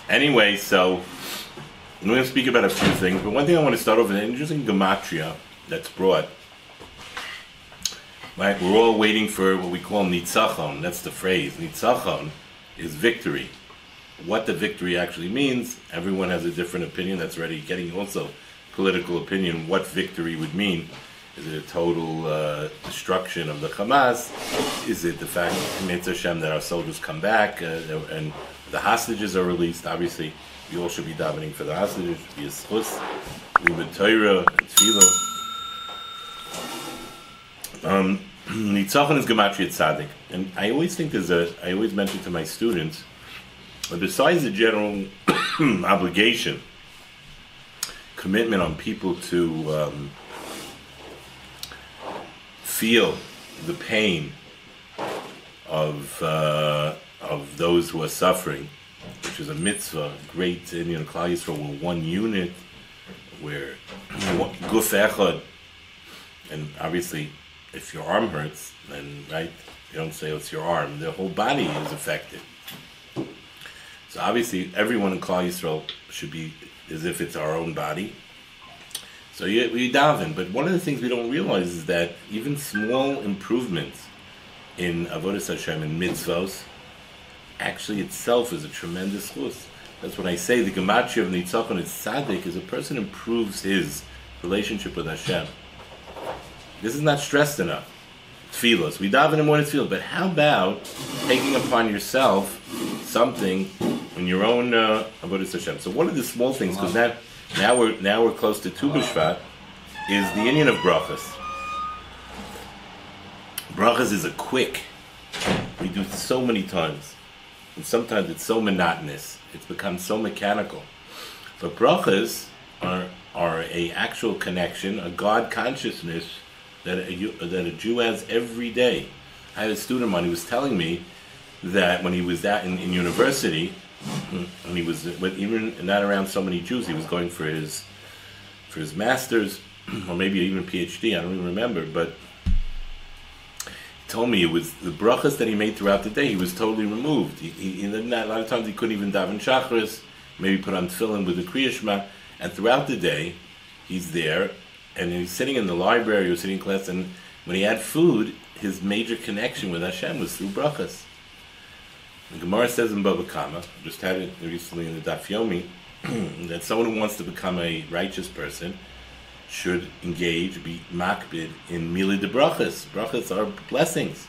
Anyway, so I'm going to speak about a few things, but one thing I want to start off with an interesting gematria that's brought. Right, we're all waiting for what we call nitzachon. That's the phrase. Nitzachon is victory. What the victory actually means, everyone has a different opinion. That's already getting also political opinion. What victory would mean? Is it a total destruction of the Hamas? Is it the fact, Mitzvah Hashem, that our soldiers come back and the hostages are released? Obviously, we all should be davening for the hostages. Be a schus, limud Torah, and tefillah. Nitzachon is gematria tzaddik, and I always think I always mention to my students that besides the general obligation, commitment on people to feel the pain of those who are suffering, which is a mitzvah, great Indian Klal Yisrael, we're one unit, we're guf echad, and obviously, if your arm hurts, then, right, you don't say it's your arm. The whole body is affected. So obviously, everyone in Klal Yisrael should be as if it's our own body. So we daven. But one of the things we don't realize is that even small improvements in Avodas Hashem and mitzvos actually itself is a tremendous chus. That's what I say. The gematria of Nitzachon is tzaddik, is a person improves his relationship with Hashem. This is not stressed enough. Tefillos. We daven in morning tefillah, but how about taking upon yourself something in your own avodas Hashem? So one of the small things, because now we're close to Tu B'Shvat, is the inyan of brachas. Brachas is a quick. We do it so many times, and sometimes it's so monotonous. It's become so mechanical. But brachas are a actual connection, a God consciousness that a Jew has every day. I had a student of mine who was telling me that when he was in university, and he was even not around so many Jews, he was going for his master's, or maybe even PhD, I don't even remember, but he told me it was the brachas that he made throughout the day, he was totally removed. A lot of times he couldn't even daven shachris, maybe put on tefillin with the Kriya Shema, and throughout the day, he's there, and he's sitting in the library, he was sitting in class, and when he had food, his major connection with Hashem was through brachas. The Gemara says in Baba Kama, just had it recently in the Daf Yomi, that someone who wants to become a righteous person should engage, be makbid in mili de brachas. Brachas are blessings.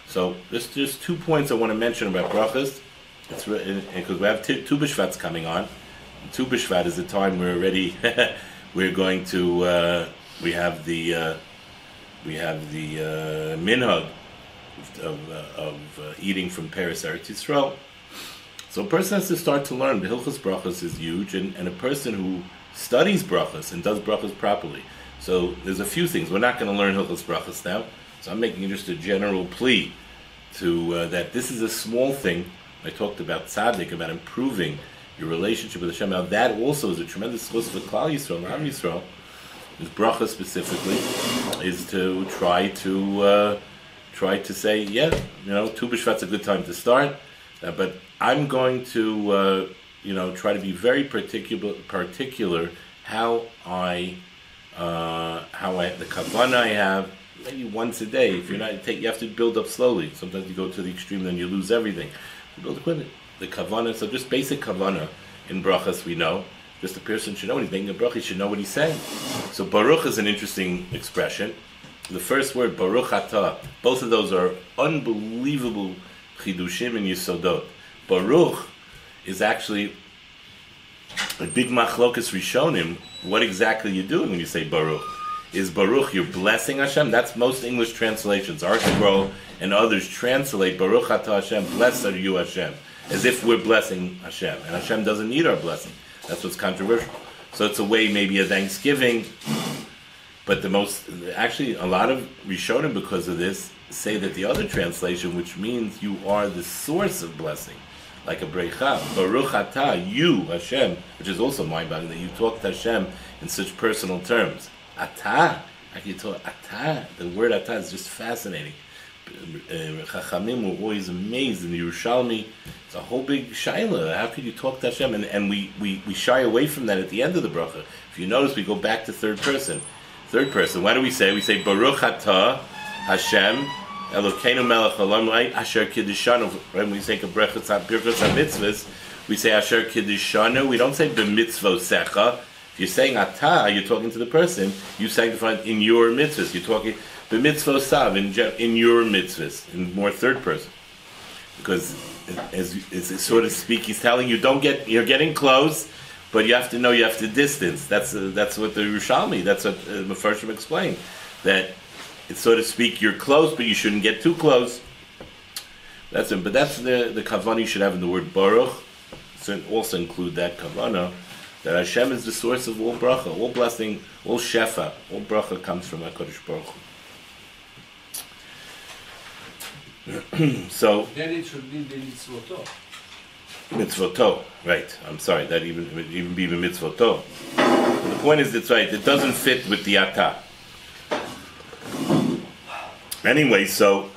So there's just 2 points I want to mention about brachas, because we have Tu B'Shvat's coming on. Tu B'Shvat is the time we're already we're going to we have the minhag of eating from Peres Eretz Yisrael. So a person has to start to learn. The Hilchos Brachos is huge, and a person who studies brachas and does brachas properly. So there's a few things. We're not going to learn Hilchos Brachos now, so I'm making just a general plea to that this is a small thing. I talked about tzaddik, about improving your relationship with Hashem. Now that also is a tremendous chus for Klal Yisrael, Am Yisrael. This bracha specifically is to try to say, yeah, Tu B'Shvat's a good time to start, but I'm going to try to be very particular how the kavanah I have, maybe once a day. If you're not, you have to build up slowly. Sometimes you go to the extreme, then you lose everything. You build equipment. The kavanah, so just basic kavanah in brachas we know. Just a person should know when he's making a bracha, he should know what he's saying. So baruch is an interesting expression. The first word, baruch atah, both of those are unbelievable chidushim and yisodot. Baruch is actually a big machlokas rishonim. What exactly you're doing when you say baruch? Is baruch you're blessing Hashem? That's most English translations. Our Scroll and others translate baruch atah Hashem, blessed are you Hashem, as if we're blessing Hashem, and Hashem doesn't need our blessing. That's what's controversial. So it's a way, maybe a thanksgiving, but a lot of Rishonim, because of this, say that the other translation, which means you are the source of blessing, like a breicha, baruch atah, you Hashem, which is also mind-boggling that you talk to Hashem in such personal terms. Atah, the word atah is just fascinating. Chachamim were always amazed in the Yerushalmi. It's a whole big shaila. How could you talk to Hashem? And we shy away from that at the end of the bracha. If you notice, we go back to third person. Third person. What do we say? We say Baruch Atah Hashem Elokeinu Melech Haolam Asher Kiddishanu. When we say Birchas HaMitzvahs, we say Asher Kiddishanu. We don't say B'mitzvosecha. If you're saying Atah, you're talking to the person. You sanctify in your mitzvahs. You're talking B'mitzvosav in your mitzvahs, in more third person. Because as so to speak, he's telling you, you're getting close, but you have to know you have to distance. That's what the Yerushalmi, that's what Mefarshim explained. That it's, so to speak, you're close, but you shouldn't get too close. That's it. But that's the kavanah you should have in the word baruch. So also include that kavanah, that Hashem is the source of all bracha, all blessing, all shefa, all bracha comes from HaKadosh Baruch Hu. So then it should be the mitzvoto. Mitzvoto, right? I'm sorry, that would even be the mitzvoto. But the point is, it's right. It doesn't fit with the atah. Anyway, so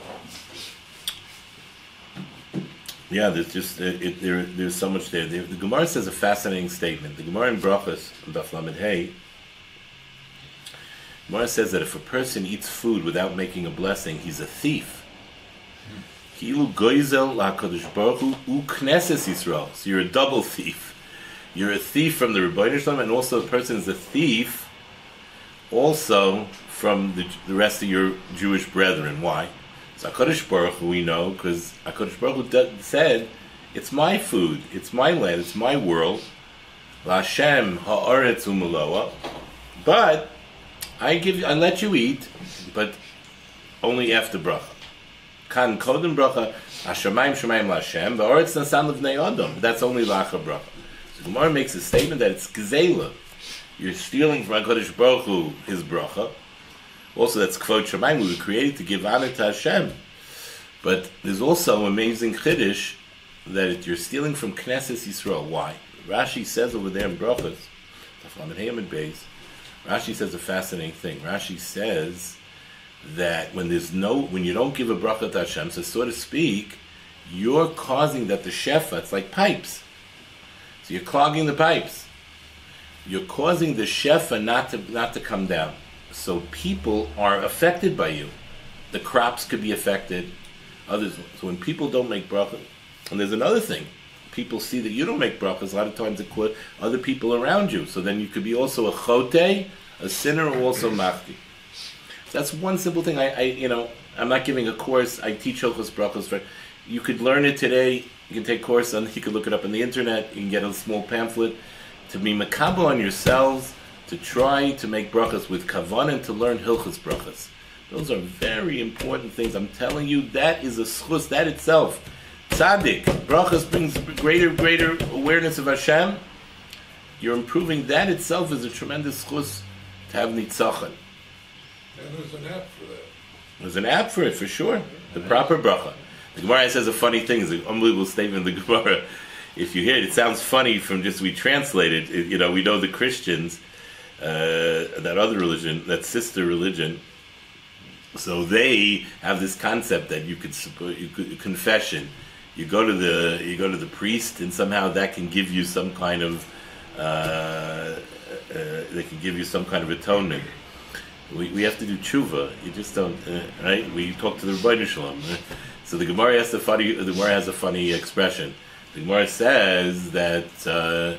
yeah, there's just there's so much there. The Gemara says a fascinating statement. The Gemara in Brachos, Daf Lamed Hey, Gemara says that if a person eats food without making a blessing, he's a thief. Kilu goizel la'Kadosh Baruch Hu u'knesses Yisrael. So you're a double thief. You're a thief from the Rebbeinu Shalom, and also the person is a thief also from the rest of your Jewish brethren. Why? So HaKadosh Baruch Hu, we know, because HaKadosh Baruch Hu said, it's my food, it's my land, it's my world. L'Hashem ha'aretz u'meloa. But I let you eat, but only after bracha. Kan kodem bracha, hashamayim shamayim l'Hashem, v'aretz nasan l'vnei adam. That's only l'achar bracha. So Gemara makes a statement that it's gzeila. You're stealing from HaKadosh Baruch Hu his bracha. Also, that's kvod shamayim. We were created to give honor to Hashem. But there's also amazing chiddush that you're stealing from Knesset Yisrael. Why? Rashi says over there in Brachos, Rashi says a fascinating thing. Rashi says that when you don't give a bracha to Hashem, so to speak, you're causing that the shefa, it's like pipes. So you're clogging the pipes. You're causing the shefa not to come down. So people are affected by you. The crops could be affected. Others. So when people don't make bracha, and there's another thing, people see that you don't make brachas. A lot of times it could other people around you. So then you could be also a chote, a sinner, or also machti. That's one simple thing. I'm not giving a course. I teach Hilchos Brachos. You could learn it today. You can take a course on. You could look it up on the internet. You can get a small pamphlet to be makabo on yourselves, to try to make brachas with kavan and to learn Hilchos Brachos. Those are very important things. I'm telling you, that is a schus. That itself, tzaddik brachas brings greater awareness of Hashem. You're improving. That itself is a tremendous schus to have nitzachon. And there's an app for that. There's an app for it, for sure. The proper bracha. The Gemara says a funny thing. It's an unbelievable statement in the Gemara. If you hear it, it sounds funny from just we translate it. We know the Christians, that other religion, that sister religion. So they have this concept that you could confession. You go to the priest, and somehow that can give you some kind of atonement. We have to do tshuva. You just don't, right? We talk to the Rabbi Sholum. So the Gemara has a funny expression. The Gemara says that a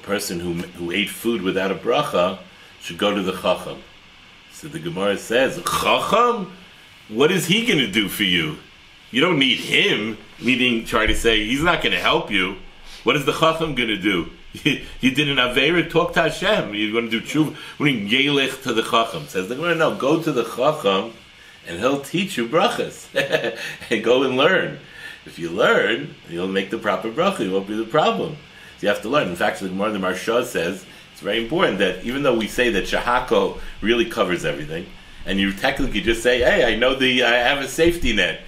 person who ate food without a bracha should go to the Chacham. So the Gemara says, Chacham? What is he going to do for you? You don't need him. Meaning, try to say, he's not going to help you. What is the Chacham going to do? You did an Aveira, talk to Hashem. You're going to do tshuva. We're going to gelech to the Chacham. Says the Gemara, no, go to the Chacham and he'll teach you brachas. And go and learn. If you learn, you'll make the proper bracha. It won't be the problem. So you have to learn. In fact, the Gemara, the Marsha says, it's very important that even though we say that Shahako really covers everything, and you technically just say, hey, I have a safety net.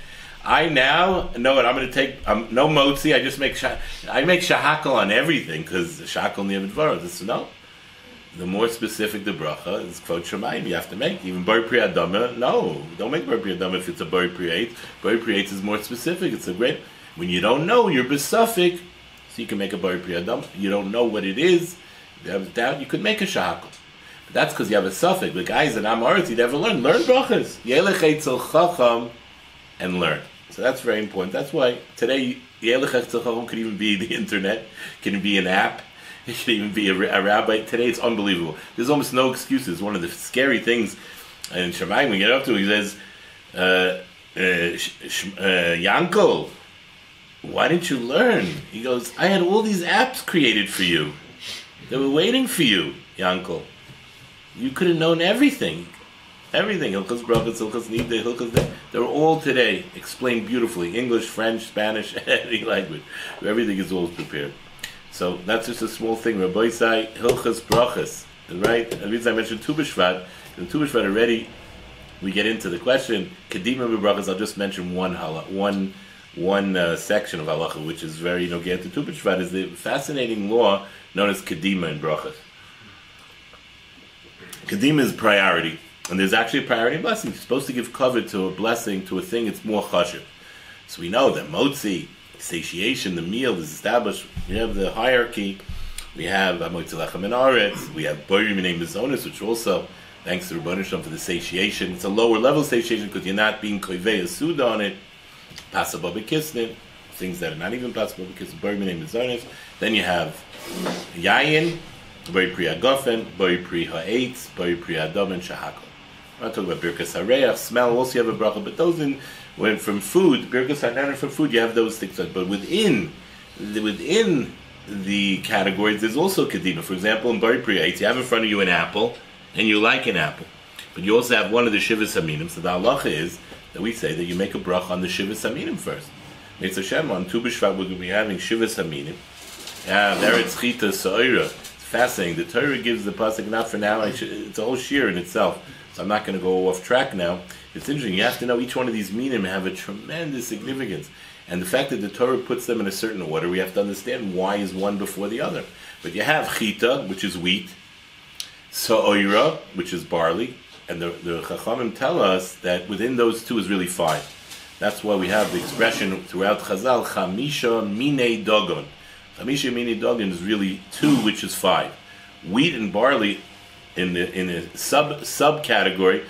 I now know what I'm going to take. No motzi. I just make shahakal on everything because shahakal ni'ev dvaro. No, the more specific the bracha is kvod shamayim you have to make. Even bar pri adama, no, don't make bar pri adama if it's a bar pri eight. Bar pri eight is more specific. It's a great, when you don't know, you're besuffic, so you can make a bar pri adama. You don't know what it is, you have doubt, you could make a shahakal. But that's because you have a suffix. The guys in Amoritz, you never learn brachas. Yelech eitzel chacham and learn. So that's very important. That's why today Yelech eitzel chacham could even be the internet, can be an app. It should even be a rabbi. Today it's unbelievable. There's almost no excuses. One of the scary things in Shemayim we get up to, he says, Yankel, why didn't you learn? He goes, I had all these apps created for you. They were waiting for you, Yankel. You could have known everything. Everything. Hilchos brachos, Hilchos nidei, Hilchos day. They're all today explained beautifully. English, French, Spanish, any language. Everything is all prepared. So that's just a small thing. Rabbi say Hilchos brachos, right? The reason I mentioned Tu B'Shvat, in Tu B'Shvat already we get into the question. Kedima b'brachos. I'll just mention one section of halacha, which is very nogea to Tu B'Shvat, is the fascinating law known as kedima in brachos. Kedima is priority, and there's actually a priority in blessing. You're supposed to give cover to a blessing, to a thing. It's more chashuv. So we know that motzi, satiation, the meal is established. We have the hierarchy. We have Amoitz Lechem and Aretz. We have Borim Minei Mizonis, which also, thanks to Rabbi Sholum for the satiation. It's a lower level satiation because you're not being koivei suda on it. Pasaba b'kisnin, things that are not even pasaba b'kisnin. Borim Minei Mizonis. Then you have Yayin, Bori Pri Hagofen, Bori Pri Ha'etz, Bori Pri Adam, and Shahakol. I'm not talking about Birkas HaReach, smell. Also, you have a bracha, but those when from food, Birkas HaNanan from food, you have those things. But within the categories, there's also kedima. For example, in Bori Pri Ha'etz, you have in front of you an apple, and you like an apple, but you also have one of the Shivas Haminim. So the halacha is that we say that you make a bracha on the Shivas Haminim first. It's Hashem on Tu B'Shvat, we're going to be having Shivas Haminim. Eretz Chita Sa'ira. Fascinating. The Torah gives the pasuk not for now. It's a whole shir in itself, so I'm not going to go off track now. It's interesting. You have to know each one of these minim have a tremendous significance, and the fact that the Torah puts them in a certain order, we have to understand why is one before the other. But you have chita, which is wheat, sa'oira, which is barley, and the Chachamim tell us that within those two is really five. That's why we have the expression throughout Chazal, chamisha minei dogon. Chamisha mini dogan is really two, which is five. Wheat and barley in a subcategory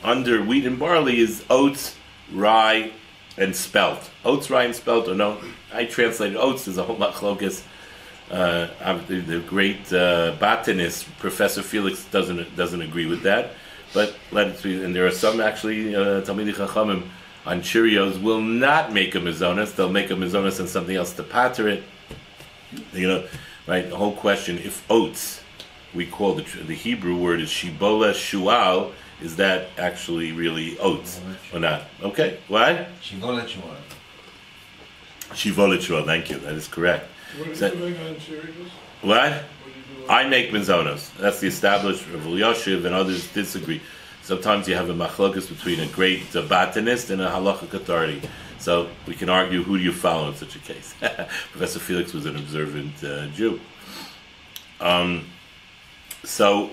under wheat and barley is oats, rye, and spelt. Oats, rye, and spelt, or no, I translated oats as a whole nachlokas. The great botanist Professor Felix doesn't agree with that, but and there are some actually Talmidei Chachamim on Cheerios will not make a mizonos. They'll make a mizonos and something else to pater it. Right? The whole question: if oats, we call the Hebrew word is shibola shual, is that actually really oats or not? Okay, what? Shivolet shual. Shivolet shual. Thank you. That is correct. What are you doing on Cheerios? What? I make mizonos. That's the established Rav Yoshev, and others disagree. Sometimes you have a machlokas between a great botanist and a halachic authority. So we can argue who do you follow in such a case. Professor Felix was an observant Jew. But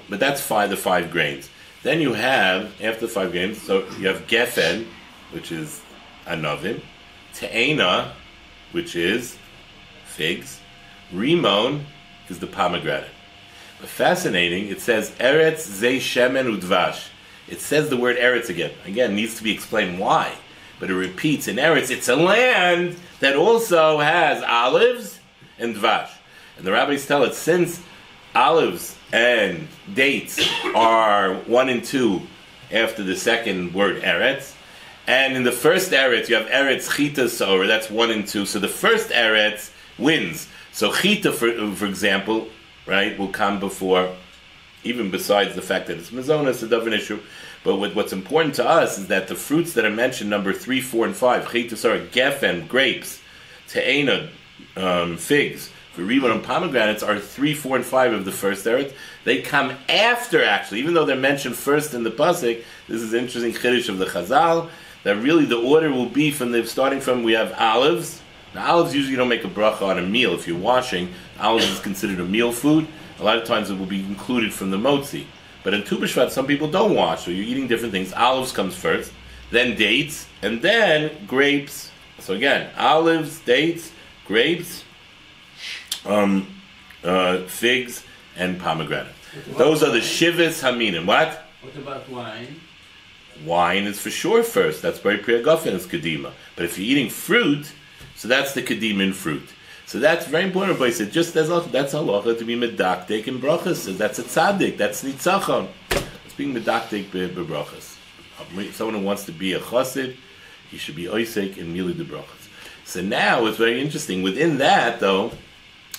that's the five grains. Then you have, after the 5 grains, so you have gefen, which is anavim, te'ena, which is figs, rimon is the pomegranate. But fascinating, it says eretz zei shemen udvash. It says the word eretz again. Again, it needs to be explained why. But it repeats in eretz, it's a land that also has olives and dvash. And the rabbis tell us, since olives and dates are 1 and 2 after the second word eretz, and in the first eretz you have eretz chita sower, that's 1 and 2, so the first eretz wins. So chita, for example, right, will come before, even besides the fact that it's mazonas, a different issue. But what's important to us is that the fruits that are mentioned, number 3, 4, and 5, chita sower, gefen, grapes, te'ena, figs, rimon and pomegranates are 3, 4, and 5 of the first eretz. They come after, actually, even though they're mentioned first in the pasuk. This is an interesting chiddush of the Chazal, that really the order will be starting from, we have olives. Now, olives usually don't make a bracha on a meal. If you're washing, olives is considered a meal food. a lot of times it will be included from the motzi. But in Tu B'Shvat, some people don't wash, so you're eating different things. Olives comes first, then dates, and then grapes. So again, olives, dates, grapes, figs, and pomegranate. Those are the Shivas Haminim. What? What about wine? Wine is for sure first. That's very Priyagofin, it's Kedima. But if you're eating fruit, so that's the Kedima in fruit. So that's very important. Everybody said, just as that's halacha to be medaktek in brachas. So that's a tzaddik. That's nitzachon. It's being medaktek brachas. Someone who wants to be a chassid, he should be oisek in mili de brachas. So now it's very interesting. Within that, though,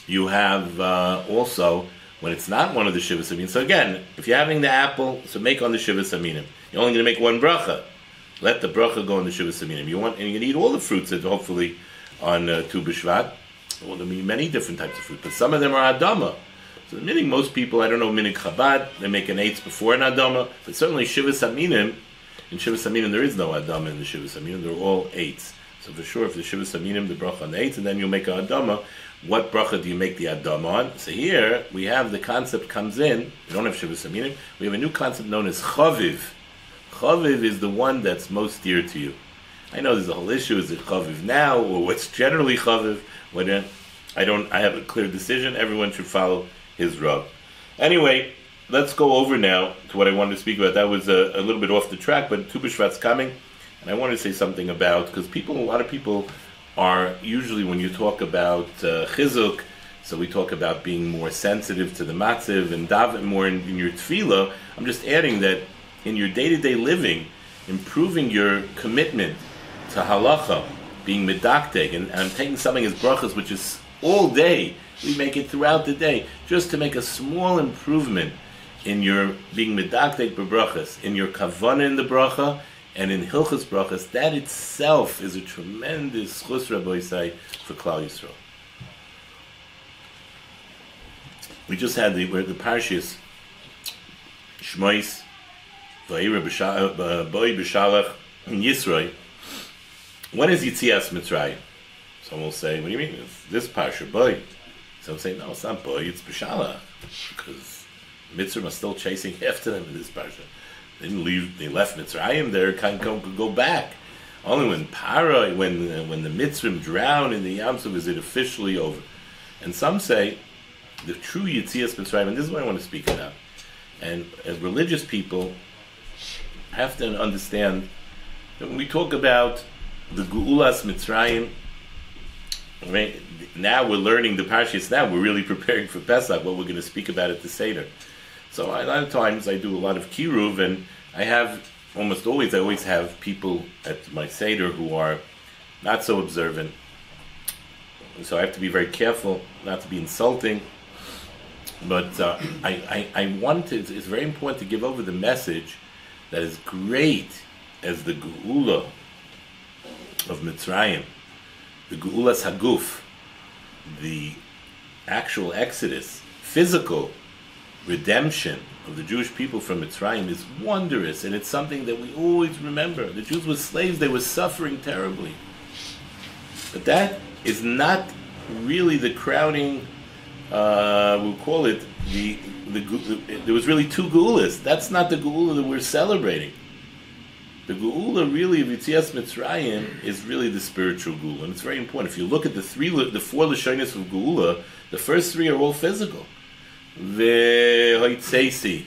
you have also when it's not one of the shivas aminim. So again, if you're having the apple, so make on the shivas aminim. You're only going to make one bracha. Let the bracha go on the shivas aminim. You want, and you can eat all the fruits that hopefully on Tu B'Shvat. Well, there will be many different types of fruit, but some of them are adama. So meaning most people, I don't know, minig Chabad, they make an eitz before an adama, but certainly shivas aminim. In shivas aminim there is no adama in the shivas aminim; they're all eitz. So for sure, if the shivas aminim, the bracha on the eitz, and then you'll make an adama. What bracha do you make the adama on? So here we have the concept comes in. We don't have shivas aminim. We have a new concept known as chaviv. Chaviv is the one that's most dear to you. I know there's a whole issue: is it chaviv now, or what's generally chaviv? When I have a clear decision. Everyone should follow his rub. Anyway, let's go over now to what I wanted to speak about. That was a little bit off the track, but Tu B'Shvat's coming, and I wanted to say something about, because a lot of people are usually, when you talk about chizuk, so we talk about being more sensitive to the matziv and daven more in your tefillah. I'm just adding that in your day-to-day living, improving your commitment to halacha, being medaktek, and I'm taking something as brachas, which is all day. We make it throughout the day, just to make a small improvement in your being medaktek b'brachas, in your kavanah in the bracha, and in hilchas brachas. That itself is a tremendous chus, Rabbi say, for Klal Yisrael. We just had the parshas Shmois, Vayira B'Shalach in Yisroi. When is Yitzias Mitzrayim? Some will say, what do you mean? It's this parsha, boy. Some say, no, it's not boy, it's B'Shalach. Because Mitzrayim are still chasing after them in this parsha. They didn't leave, they left Mitzrayim, they could go back. Only when when the Mitzrayim drown in the Yam Suf is it officially over. And some say, the true Yitzias Mitzrayim, and this is what I want to speak about. And as religious people, have to understand that when we talk about the Geulas Mitzrayim, right? Now we're learning the parshas. Now we're really preparing for Pesach, what we're going to speak about at the Seder. So a lot of times I do a lot of kiruv, and I always have people at my Seder who are not so observant. So I have to be very careful not to be insulting. But it's very important to give over the message that as great as the Geula of Mitzrayim, the Geulas Haguf, the actual exodus, physical redemption of the Jewish people from Mitzrayim is wondrous, and it's something that we always remember. The Jews were slaves, they were suffering terribly. But that is not really the crowning, we'll call it, there was really two Geulas. That's not the Geula that we're celebrating. The Geula really of Yitzias Mitzrayim is really the spiritual Geula, and it's very important. If you look at the four Lashonos of Geula, the first three are all physical. Ve'hoitzeisi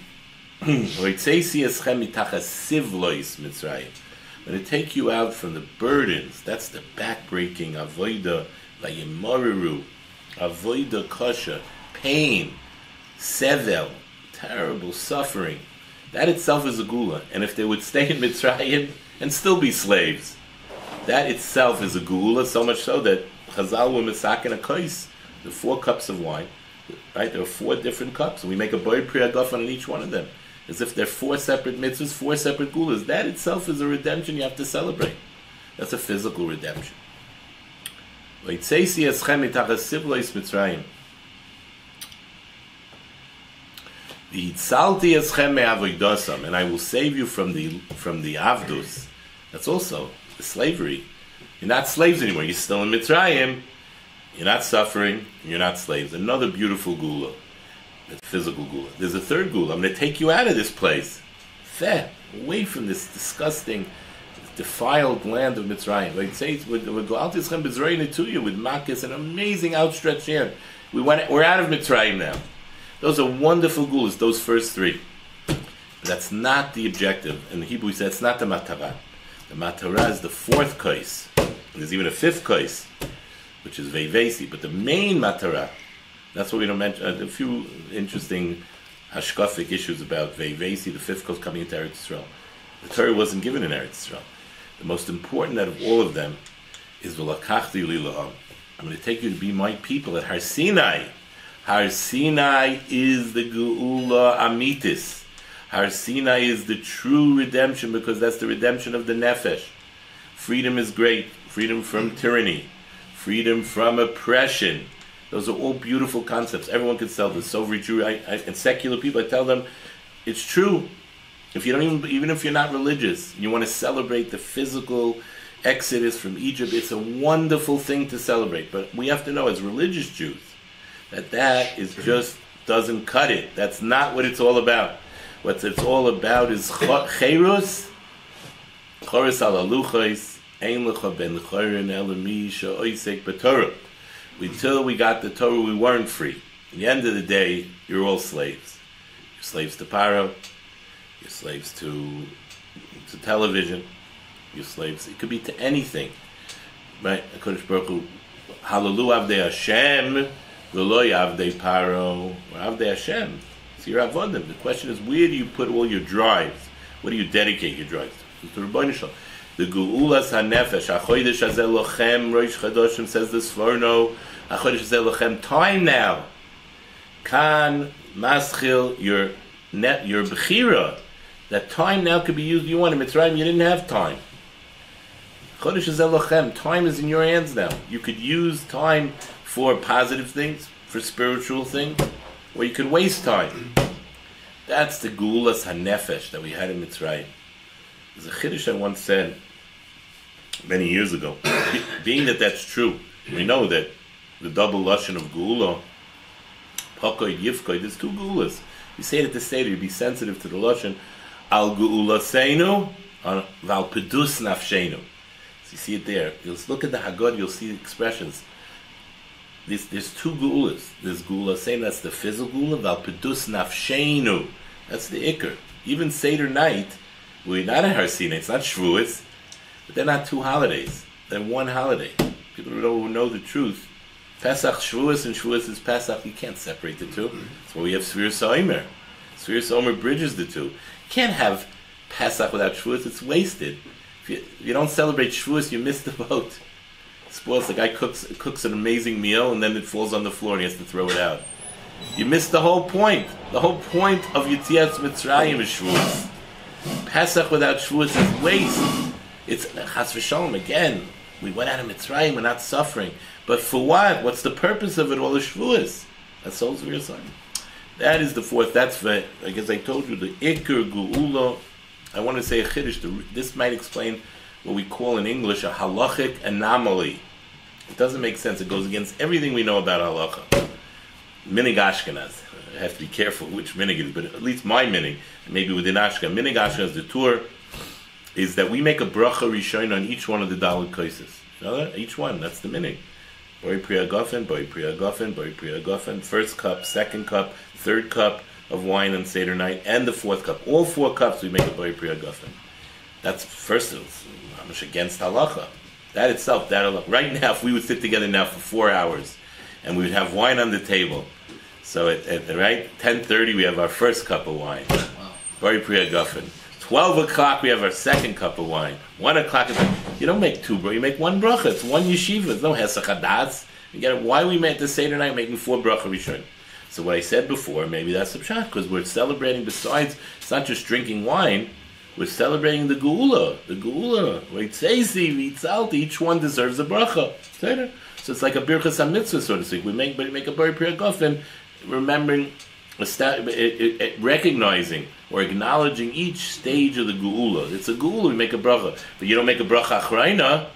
eschem mitachas sivlois Mitzrayim. When it take you out from the burdens, that's the backbreaking avoida, layimoriru, avoida kasha, pain, sevel, terrible suffering. That itself is a Geula. And if they would stay in Mitzrayim and still be slaves, that itself is a Geula, so much so that Chazal were misaken a kais, the 4 cups of wine, right? There are 4 different cups, and we make a boy priyagaf on each one of them, as if they're 4 separate mitzvahs, 4 separate Geulas. That itself is a redemption you have to celebrate. That's a physical redemption. And I will save you from the avdus. That's also the slavery. You're not slaves anymore. You're still in Mitzrayim. You're not suffering. You're not slaves. Another beautiful Geula. the physical gula. There's a third gula. I'm going to take you out of this place. Away from this disgusting, defiled land of Mitzrayim. Like it says, with Goaltischem B'Zrayim to you, with Makis, an amazing outstretched hand. We're out of Mitzrayim now. Those are wonderful gulas, those first three. But that's not the objective. In the Hebrew, we say it's not the matara. The matara is the fourth kais. There's even a fifth kais, which is veivesi. But the main matara, that's what we don't mention. A few interesting hashkafic issues about veivesi, the fifth kais coming into Eretz Yisrael. The Torah wasn't given in Eretz Yisrael. The most important out of all of them is v'lakachti li la'am. I'm going to take you to be my people at Har Sinai. Har Sinai is the Geula Amitis. Har Sinai is the true redemption because that's the redemption of the Nefesh. Freedom is great. Freedom from tyranny. Freedom from oppression. Those are all beautiful concepts. Everyone can sell this. So very true. And secular people, I tell them, it's true. If you don't even if you're not religious, you want to celebrate the physical exodus from Egypt, it's a wonderful thing to celebrate. But we have to know as religious Jews that is just doesn't cut it. That's not what it's all about. What it's all about is cherus ala luchos, ein lecha ben chorin elami she'oisek b'Torah. Until we got the Torah, we weren't free. At the end of the day, you're all slaves. You're slaves to Paro. You're slaves to television. You're slaves. It could be to anything, right? HaKadosh Baruch Hu, Hallelu Avdei Hashem, V'lo Avdei Paro, or Avdei Hashem. It's your avodim. The question is, where do you put all your drives? What do you dedicate your drives to? To Rabbi Sholum. The Geulas HaNefesh, HaChodesh Hazeh Lochem, Rosh Chodoshim says the Sforno, HaChodesh Hazeh Lochem, time now. Kan Maschil, your Bechira. That time now could be used. You want in Mitzrayim, you didn't have time. Chodesh Hazeh Lochem, time is in your hands now. You could use time for positive things, for spiritual things, or you could waste time. That's the Geulas HaNefesh that we had in Mitzrayim. There's a Chiddush I once said many years ago. Being that that's true, we know that the double lashon of Geula, Pakoid, Yifkoid, there's two Geulas. You say it at the Seder, you be sensitive to the lashon, Al Geulaseinu, Val Pedus Nafsheinu. So you see it there. You'll look at the Haggadah, you'll see the expressions. There's two Geulas. There's Geulaseinu, that's the physical Geula, Val Pedus Nafsheinu. That's the Iker. Even Seder night, we're not at Har Sinai, it's not Shavuos, but they're not two holidays. They're one holiday. People who know the truth, Pesach Shavuos and Shavuos is Pesach, you can't separate the two. That's why we have Sfiras Omer. Sfiras Omer bridges the two. You can't have Pesach without Shavuos, it's wasted. If you don't celebrate Shavuos, you miss the boat. Spoils, the guy cooks an amazing meal and then it falls on the floor and he has to throw it out. You miss the whole point. The whole point of Yetzias Mitzrayim is Shavuos. Pesach without Shavuos is waste. It's Chas v'Sholom again. We went out of Mitzrayim, we're not suffering. But for what? What's the purpose of it all? Is Shavuos. That's all we're saying. That is the fourth. That's I guess I told you the Iker Geula. I want to say a Chiddush. This might explain what we call in English a halachic anomaly. It doesn't make sense. It goes against everything we know about halacha. Minig Ashkenaz. I have to be careful which minig it is, but at least my minig, maybe within Ashkenaz, minig Ashkenaz, the tour, is that we make a bracha rishon on each one of the daled kaises. You know that? Each one, that's the minig. Boi Priya Gofen, Boi Priya Gofen, Boi Priya Gofen, first cup, second cup, third cup of wine on Seder night, and the fourth cup. All four cups we make a Boi Priya Gofen. That's first, I'm against halacha. That itself, right now, if we would sit together now for 4 hours, and we would have wine on the table, so at 10:30 we have our first cup of wine. Wow. Boi Priya Gofen. 12 o'clock we have our second cup of wine. 1 o'clock you don't make two, bro. You make one bracha. It's one yeshiva. It's no hesach hadas. You get it? Why we made the Seder night making 4 bracha rishon? So what I said before, maybe that's the pshat, because we're celebrating. Besides, it's not just drinking wine. We're celebrating the geula. The geula. Each one deserves a bracha. So it's like a birchas hamitzvah, so to speak. We make a Boi Priya Gofen, remembering, recognizing or acknowledging each stage of the geula. It's a geula. We make a bracha, but you don't make a bracha achrayna.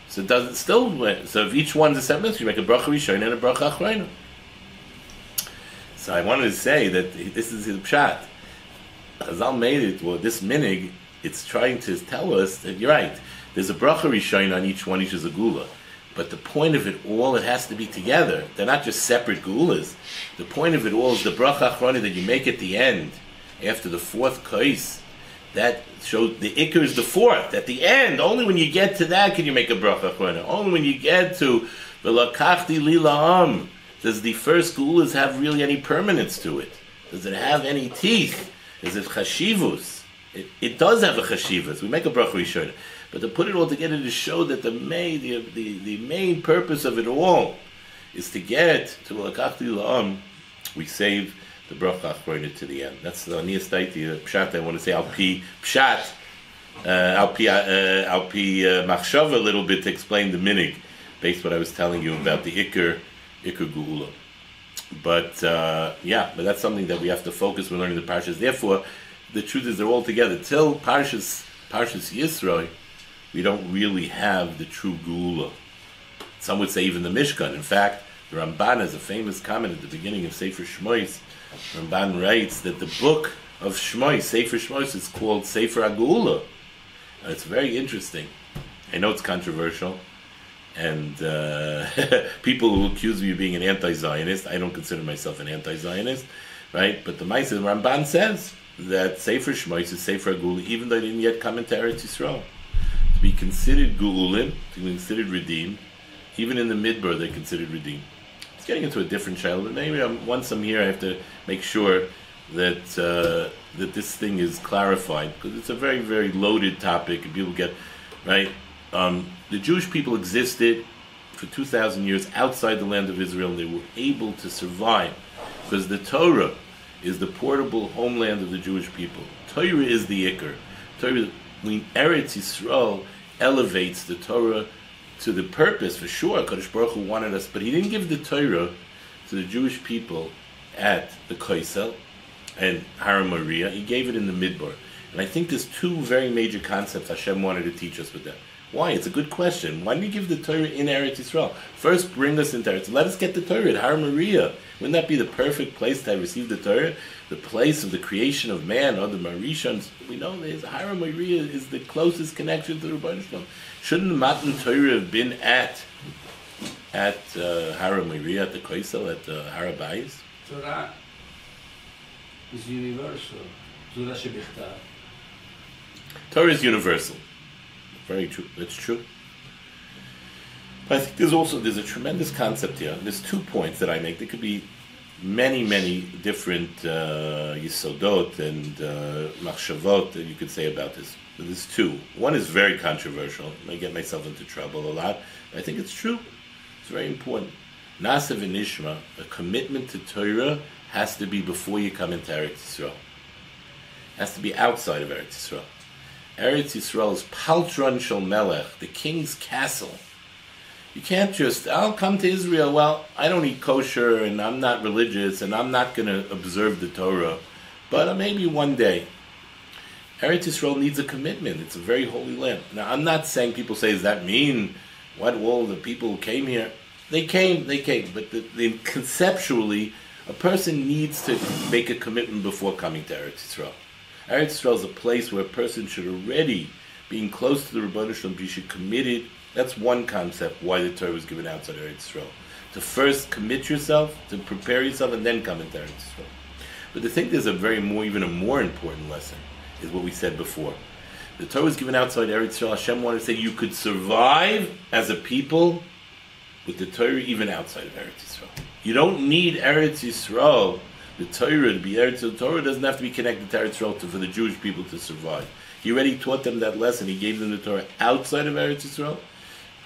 So it doesn't still. So if each one's a separate, you make a bracha rishon and a bracha achrayna. So I wanted to say that this is the pshat. Chazal made it, well, this minig, it's trying to tell us that you're right. There's a bracha rishon on each one, each is a gula. But the point of it all, it has to be together. They're not just separate gulas. The point of it all is the bracha achrona that you make at the end, after the fourth kais. That shows the ikr is the fourth. At the end, only when you get to that can you make a bracha achrona. Only when you get to the lakachti li la'am does the first gulas have really any permanence to it. Does it have any teeth? Is it chashivus? It does have a chashivus. We make a bracha rishon. But to put it all together to show that the main purpose of it all is to get to lakachti la'am, we save the bracha achrona to the end. That's the aniyas daiti pshat. I want to say al pi pshat, al pi machshava a little bit to explain the minig, based on what I was telling you about the ikr geula. But but that's something that we have to focus when learning the parshas. Therefore, the truth is they're all together. Till parshas Yisro, we don't really have the true geula. Some would say even the Mishkan. In fact, the Ramban has a famous comment at the beginning of Sefer Shmois. Ramban writes that the book of Shmois, Sefer Shmois, is called Sefer HaGeula. And it's very interesting. I know it's controversial, and people will accuse me of being an anti-Zionist. I don't consider myself an anti-Zionist, right? But the Ramban says that Sefer Shmois is Sefer HaGeula, even though it didn't yet come into Eretz Yisrael. To be considered Geulim, to be considered redeemed, even in the Midbar they're considered redeemed. It's getting into a different child, but maybe once I'm here I have to make sure that that this thing is clarified, because it's a very, very loaded topic, and people get, right? The Jewish people existed for 2,000 years outside the land of Israel, and they were able to survive, because the Torah is the portable homeland of the Jewish people. Torah is the Iker. Torah, when Eretz Yisrael elevates the Torah to the purpose, for sure, Kadosh Baruch Hu wanted us, but he didn't give the Torah to the Jewish people at the Kaisel and Har Moriah. He gave it in the Midbar. And I think there's two very major concepts Hashem wanted to teach us with that. Why? It's a good question. Why did he give the Torah in Eretz Yisrael? First, bring us into Eretz. Let us get the Torah at Har Moriah. Wouldn't that be the perfect place to have received the Torah? The place of the creation of man, or the Marishans. We know there's Har Moriah is the closest connection to the Rebbeinu Shalom. Shouldn't the Matan Torah have been at Har Moriah, at the Kaisel, at Har Habayis? Torah is universal. Torah shebichtav. Torah is universal. Very true. That's true. But I think there's a tremendous concept here. There's 2 points that I make. There could be many, many different yisodot and machshavot that you could say about this. But there's 2. One is very controversial. I get myself into trouble a lot. But I think it's true. It's very important. Nasa v'nishma, a commitment to Torah has to be before you come into Eretz Yisrael. It has to be outside of Eretz Yisrael. Eretz Yisrael is Paltron Shel Melech, the king's castle. You can't just, I'll come to Israel, well, I don't eat kosher, and I'm not religious, and I'm not going to observe the Torah, but maybe one day. Eretz Yisrael needs a commitment. It's a very holy land. Now, I'm not saying, people say, does that mean, what, all the people who came here? They came, but conceptually, a person needs to make a commitment before coming to Eretz Yisrael. Eretz Yisrael is a place where a person should already, being close to the Rebbeinu Shalom, be committed. That's one concept why the Torah was given outside Eretz Yisrael. To first commit yourself, to prepare yourself, and then come into Eretz Yisrael. But I think there's even a more important lesson, is what we said before. The Torah was given outside Eretz Yisrael. Hashem wanted to say you could survive as a people with the Torah even outside of Eretz Yisrael. You don't need Eretz Yisrael, the Torah, to be Eretz Yisrael. The Torah doesn't have to be connected to Eretz Yisrael for the Jewish people to survive. He already taught them that lesson. He gave them the Torah outside of Eretz Yisrael,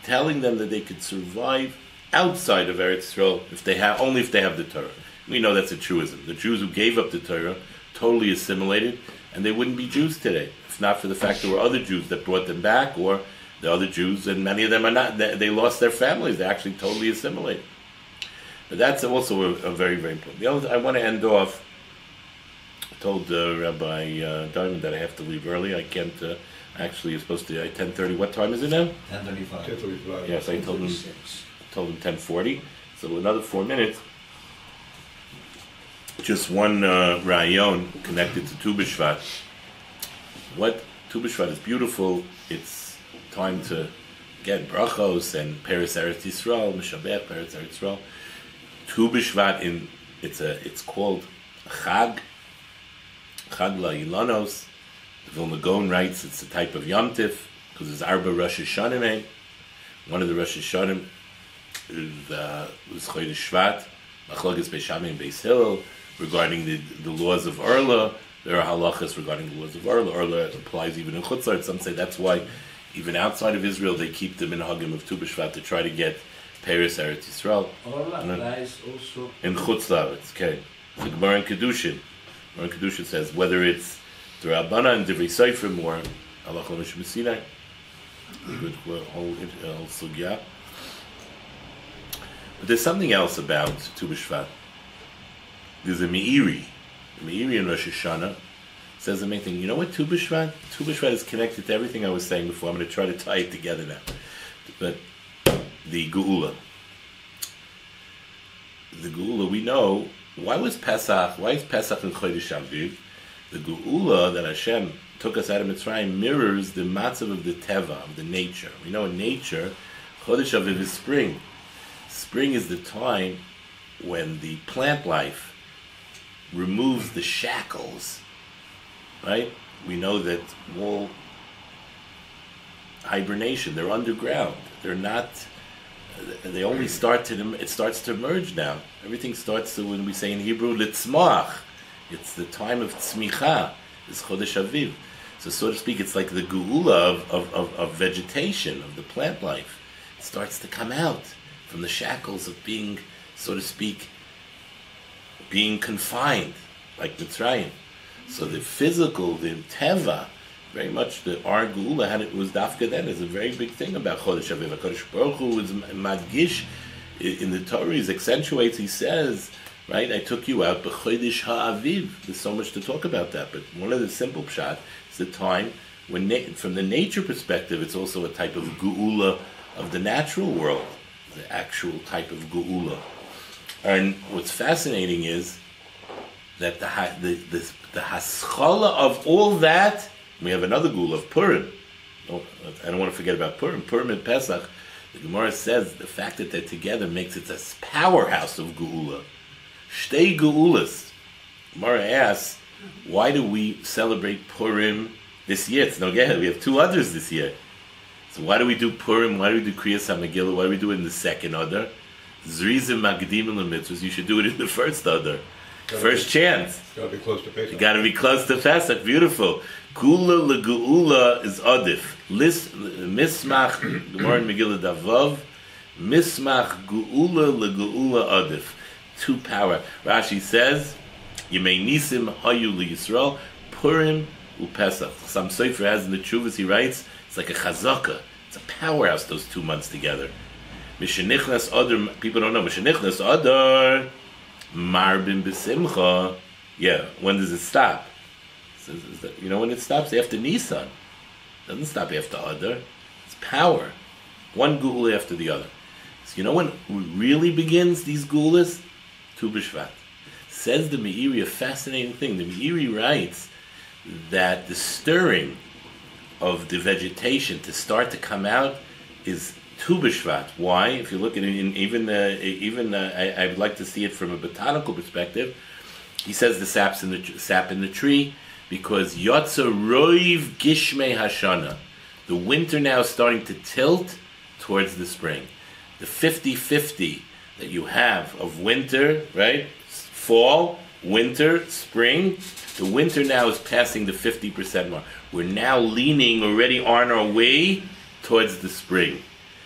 telling them that they could survive outside of Eretz Yisrael only if they have the Torah. We know that's a truism. The Jews who gave up the Torah totally assimilated, and they wouldn't be Jews today, if not for the fact there were other Jews that brought them back, or the other Jews, and many of them are not. They lost their families. They actually totally assimilated. But that's also a very, very important. The other, I want to end off. I told Rabbi Diamond that I have to leave early. I can't. Actually, you're supposed to at 10:30. What time is it now? 10:35. 10:35. Yes, I told him 10:40. So another 4 minutes. Just one rayon connected to Tu B'Shvat. What Tu B'Shvat is beautiful. It's time to get brachos and Peres Eretz Yisrael, Mishabech Peres Eretz Yisrael. Tu B'Shvat it's called Chag LaIlanos. The Vilna Gaon writes it's a type of Yom Tif because there's Arba Rosh Hashanah. One of the Rosh Hashanah was Chodesh Shvat, Machlokes Beis Shammai and Beis Hillel regarding the laws of Orla. There are halachas regarding the laws of Orla. Orla applies even in Chutz La'aretz. Some say that's why even outside of Israel they keep the minhagim of Tu B'Shvat to try to get Peres Eretz Yisrael. Orla applies also in Chutz La'aretz. Okay, the Gemara in Kedushin. Gemara in Kedushin says whether it's the Rabbana and Divrei Seifrim or Halach L'Mish B'Sinai. Good whole sugya. But there's something else about Tu B'Shvat. There's a Meiri. The Meiri in Rosh Hashanah says the main thing. You know what Tu B'Shvat? Tu B'Shvat is connected to everything I was saying before. I'm going to try to tie it together now. But the Geula. The Geula, we know, why is Pesach in Chodesh Aviv? The Geula that Hashem took us out of Mitzrayim mirrors the matzav of the Teva, of the nature. We know in nature, Chodesh Aviv is spring. Spring is the time when the plant life removes the shackles, right? We know that all hibernation, they're underground. They're not, they only it starts to emerge now. Everything starts to, when we say in Hebrew, litzmach. It's the time of tzmicha, it's Chodesh Aviv. So, so to speak, it's like the geula of vegetation, of the plant life. It starts to come out from the shackles of being, so to speak, being confined, like Mitzrayim. So the physical, the teva, very much our geula had it was dafka then is a very big thing about Chodesh Aviv. HaKadosh Baruch Hu is madgish in the Torah. He accentuates. He says, right, I took you out b'chodesh ha'aviv. There's so much to talk about that, but one of the simple pshat is the time when, from the nature perspective, it's also a type of geula of the natural world, the actual type of geula. And what's fascinating is that the haschala of all that, we have another geula of Purim. Oh, I don't want to forget about Purim. Purim and Pesach, the Gemara says the fact that they're together makes it a powerhouse of geula. Shtei geulas. Gemara asks, why do we celebrate Purim this year? It's no gehel. We have two others this year. So why do we do Purim? Why do we do Kriyas HaMegillah? Why do we do it in the second other? Zrizim Magdim L'mitzvahs. You should do it in the first other. First chance. It's got to be close to Pesach. You got to be close to Pesach. Beautiful. Kula legeula is adif. Mismach Gemara in Megillah Davav. Mismach geula legeula adif. Two power. Rashi says, Yemei Nisim Hayu LiYisrael Purim uPesach. Some Sefer has in the Chuvas, he writes, it's like a chazaka. It's a powerhouse, those 2 months together. Mishenichnas Adar, people don't know, Mishenichnas Adar, Marbim B'Simcha. Yeah, when does it stop? You know when it stops? After Nisan. It doesn't stop after Adar. It's power. One geula after the other. So you know when it really begins, these geulas? Tu B'Shvat. Says the Meiri a fascinating thing. The Meiri writes that the stirring of the vegetation to start to come out is Tu B'Shvat. Why? If you look at it, I would like to see it from a botanical perspective. He says the sap in the tree because Yotza Roiv Gishmei Hashana. The winter now is starting to tilt towards the spring. The 50-50 that you have of winter, right? Fall, winter, spring. The winter now is passing the 50% mark. We're now leaning already on our way towards the spring.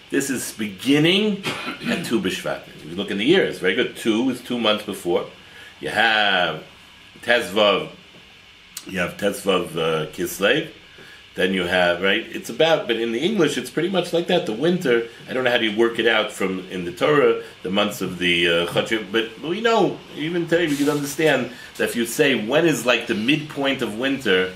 This is beginning at Tu B'Shvat. If you look in the years, very good. 2 is 2 months before. You have Tezvav Kislev. Then you have, right, it's about, but in the English, it's pretty much like that. The winter, I don't know how do you work it out from, in the Torah, the months of the Chachir, but we know, even today, we can understand that if you say, when is like the midpoint of winter,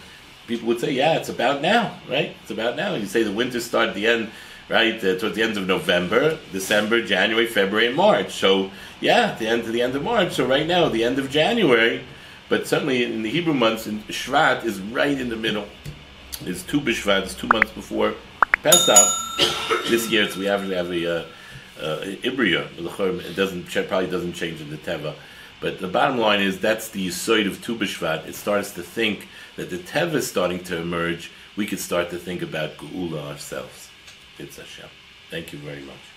people would say, yeah, it's about now, right? It's about now. And you say the winter started at the end, right? Towards the end of November, December, January, February, and March. So, yeah, the end of March. So right now, the end of January, but certainly in the Hebrew months, in Shvat is right in the middle. It's Tu B'Shvat, it's 2 months before Pesach. This year, we have a Ibriya. It probably doesn't change in the Teva. But the bottom line is that's the Yisoid of Tu B'Shvat. It starts to think that the Teva is starting to emerge. We could start to think about Geula ourselves. It's Hashem. Thank you very much.